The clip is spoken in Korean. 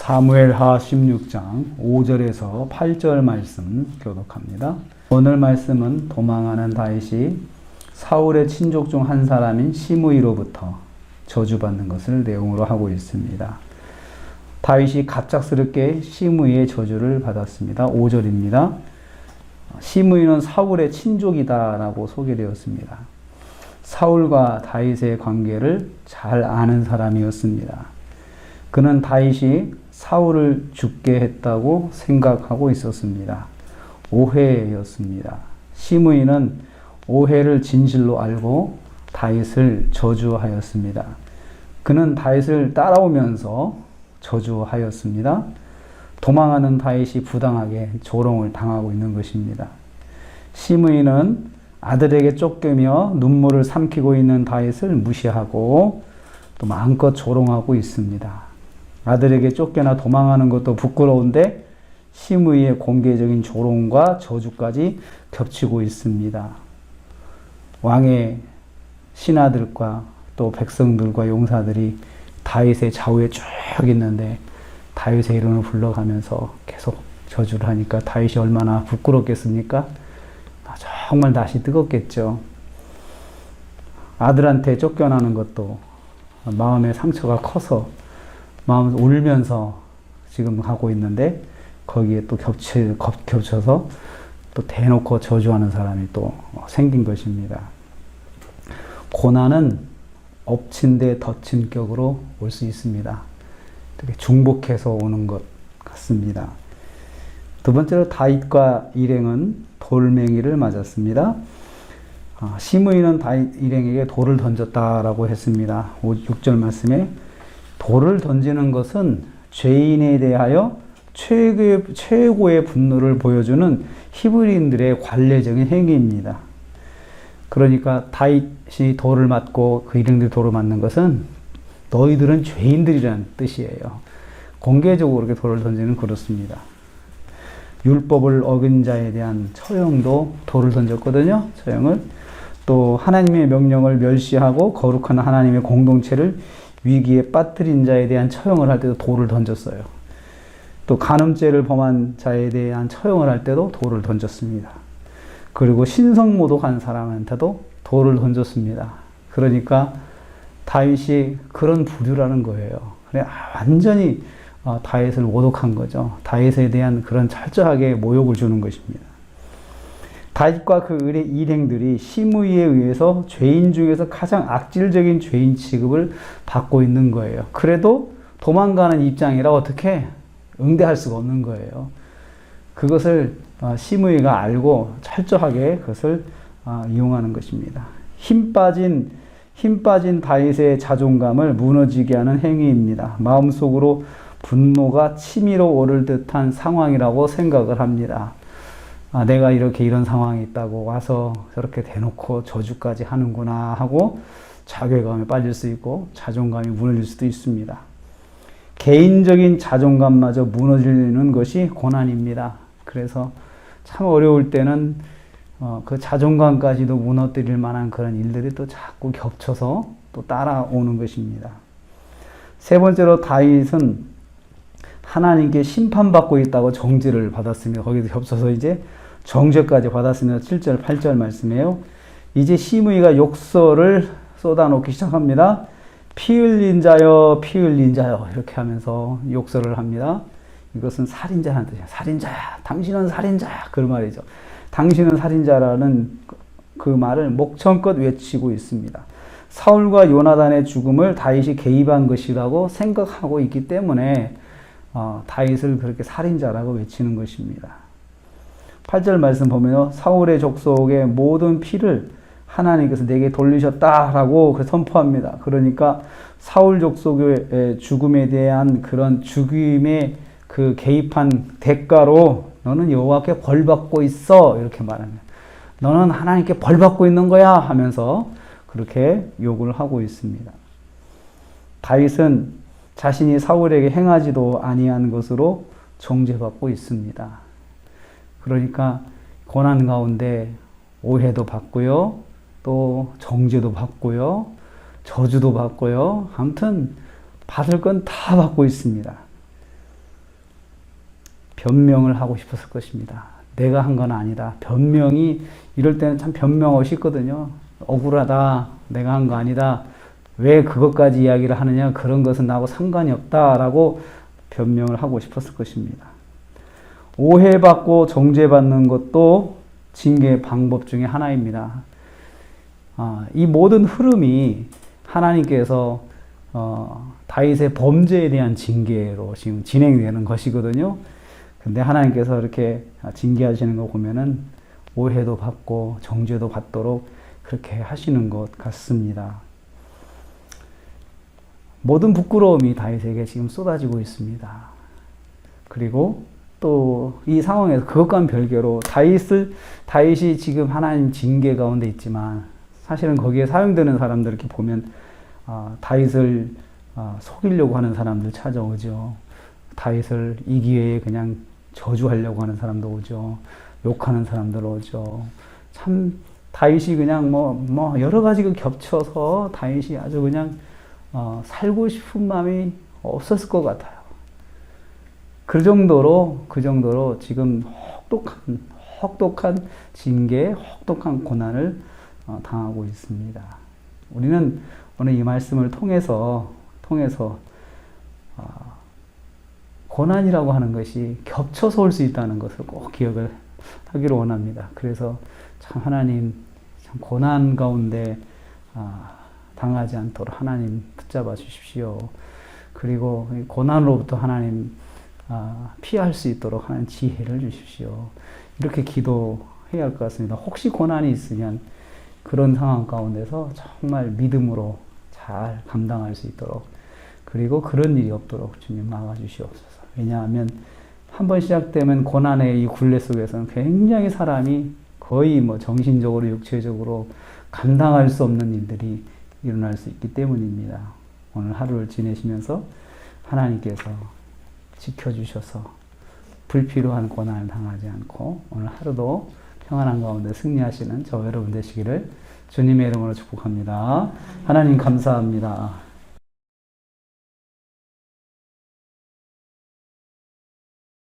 사무엘하 16장 5절에서 8절 말씀 교독합니다. 오늘 말씀은 도망하는 다윗이 사울의 친족 중 한 사람인 시므이로부터 저주받는 것을 내용으로 하고 있습니다. 다윗이 갑작스럽게 시므이의 저주를 받았습니다. 5절입니다. 시므이는 사울의 친족이다라고 소개되었습니다. 사울과 다윗의 관계를 잘 아는 사람이었습니다. 그는 다윗이 사울을 죽게 했다고 생각하고 있었습니다. 오해였습니다. 시므이는 오해를 진실로 알고 다윗을 저주하였습니다. 그는 다윗을 따라오면서 저주하였습니다. 도망하는 다윗이 부당하게 조롱을 당하고 있는 것입니다. 시므이는 아들에게 쫓기며 눈물을 삼키고 있는 다윗을 무시하고 또 마음껏 조롱하고 있습니다. 아들에게 쫓겨나 도망하는 것도 부끄러운데 시므이의 공개적인 조롱과 저주까지 겹치고 있습니다. 왕의 신하들과 또 백성들과 용사들이 다윗의 좌우에 쭉 있는데 다윗의 이름을 불러가면서 계속 저주를 하니까 다윗이 얼마나 부끄럽겠습니까? 정말 낯이 뜨겁겠죠. 아들한테 쫓겨나는 것도 마음의 상처가 커서 마음 울면서 지금 하고 있는데 거기에 또 겹쳐서 또 대놓고 저주하는 사람이 또 생긴 것입니다. 고난은 엎친 데 덮친 격으로 올 수 있습니다. 되게 중복해서 오는 것 같습니다. 두 번째로 다윗과 일행은 돌멩이를 맞았습니다. 시므이는 다윗 일행에게 돌을 던졌다라고 했습니다. 6절 말씀에 돌을 던지는 것은 죄인에 대하여 최고의 분노를 보여주는 히브리인들의 관례적인 행위입니다. 그러니까 다윗이 돌을 맞고 그 일행들이 돌을 맞는 것은 너희들은 죄인들이라는 뜻이에요. 공개적으로 이렇게 돌을 던지는 그렇습니다. 율법을 어긴 자에 대한 처형도 돌을 던졌거든요. 처형을. 또 하나님의 명령을 멸시하고 거룩한 하나님의 공동체를 위기에 빠뜨린 자에 대한 처형을 할 때도 돌을 던졌어요. 또 간음죄를 범한 자에 대한 처형을 할 때도 돌을 던졌습니다. 그리고 신성모독한 사람한테도 돌을 던졌습니다. 그러니까 다윗이 그런 부류라는 거예요. 그래 완전히 다윗을 모독한 거죠. 다윗에 대한 그런 철저하게 모욕을 주는 것입니다. 다윗과 그 일행들이 시므이에 의해서 죄인 중에서 가장 악질적인 죄인 취급을 받고 있는 거예요. 그래도 도망가는 입장이라 어떻게 응대할 수가 없는 거예요. 그것을 시므이가 알고 철저하게 그것을 이용하는 것입니다. 힘 빠진 다윗의 자존감을 무너지게 하는 행위입니다. 마음속으로 분노가 치밀어 오를 듯한 상황이라고 생각을 합니다. 내가 이런 상황이 있다고 와서 저렇게 대놓고 저주까지 하는구나 하고 자괴감에 빠질 수 있고 자존감이 무너질 수도 있습니다. 개인적인 자존감마저 무너지는 것이 고난입니다. 그래서 참 어려울 때는 그 자존감까지도 무너뜨릴 만한 그런 일들이 또 자꾸 겹쳐서 또 따라오는 것입니다. 세 번째로 다윗은 하나님께 심판받고 있다고 정죄를 받았습니다. 거기도 겹쳐서 이제 정죄까지 받았습니다. 7절, 8절 말씀이에요. 이제 시므이가 욕설을 쏟아놓기 시작합니다. 피 흘린 자여, 피 흘린 자여 이렇게 하면서 욕설을 합니다. 이것은 살인자라는 뜻이에요. 살인자야, 당신은 살인자야 그 말이죠. 당신은 살인자라는 그 말을 목청껏 외치고 있습니다. 사울과 요나단의 죽음을 다윗이 개입한 것이라고 생각하고 있기 때문에 다윗을 그렇게 살인자라고 외치는 것입니다. 8절 말씀 보면 사울의 족속의 모든 피를 하나님께서 내게 돌리셨다라고 선포합니다. 그러니까 사울 족속의 죽음에 대한 그런 죽임에 그 개입한 대가로 너는 여호와께 벌받고 있어 이렇게 말합니다. 너는 하나님께 벌받고 있는 거야 하면서 그렇게 욕을 하고 있습니다. 다윗은 자신이 사울에게 행하지도 아니한 것으로 정죄받고 있습니다. 그러니까 고난 가운데 오해도 받고요, 또 정죄도 받고요, 저주도 받고요. 아무튼 받을 건 다 받고 있습니다. 변명을 하고 싶었을 것입니다. 내가 한 건 아니다. 변명이 이럴 때는 참 변명 멋있거든요. 억울하다. 내가 한 거 아니다. 왜 그것까지 이야기를 하느냐. 그런 것은 나하고 상관이 없다라고 변명을 하고 싶었을 것입니다. 오해받고 정죄받는 것도 징계의 방법 중에 하나입니다. 이 모든 흐름이 하나님께서 다윗의 범죄에 대한 징계로 지금 진행되는 것이거든요. 근데 하나님께서 이렇게 징계하시는 거 보면은 오해도 받고 정죄도 받도록 그렇게 하시는 것 같습니다. 모든 부끄러움이 다윗에게 지금 쏟아지고 있습니다. 그리고 또 이 상황에서 그것과는 별개로 다윗이 지금 하나님 징계 가운데 있지만 사실은 거기에 사용되는 사람들 이렇게 보면 다윗을 속이려고 하는 사람들 찾아오죠. 다윗을 이 기회에 그냥 저주하려고 하는 사람도 오죠. 욕하는 사람들 오죠. 참 다윗이 그냥 뭐 여러 가지가 겹쳐서 다윗이 아주 그냥 살고 싶은 마음이 없었을 것 같아요. 그 정도로 지금 혹독한 징계, 혹독한 고난을 당하고 있습니다. 우리는 오늘 이 말씀을 통해서 고난이라고 하는 것이 겹쳐서 올 수 있다는 것을 꼭 기억을 하기를 원합니다. 그래서 참 하나님 참 고난 가운데 당하지 않도록 하나님 붙잡아 주십시오. 그리고 고난으로부터 하나님 피할 수 있도록 하나님 지혜를 주십시오. 이렇게 기도해야 할 것 같습니다. 혹시 고난이 있으면 그런 상황 가운데서 정말 믿음으로 잘 감당할 수 있도록, 그리고 그런 일이 없도록 주님 막아주시옵소서. 왜냐하면 한번 시작되면 고난의 이 굴레 속에서는 굉장히 사람이 거의 정신적으로 육체적으로 감당할 수 없는 일들이 일어날 수 있기 때문입니다. 오늘 하루를 지내시면서 하나님께서 지켜주셔서 불필요한 고난을 당하지 않고 오늘 하루도 평안한 가운데 승리하시는 저 여러분 되시기를 주님의 이름으로 축복합니다. 하나님 감사합니다.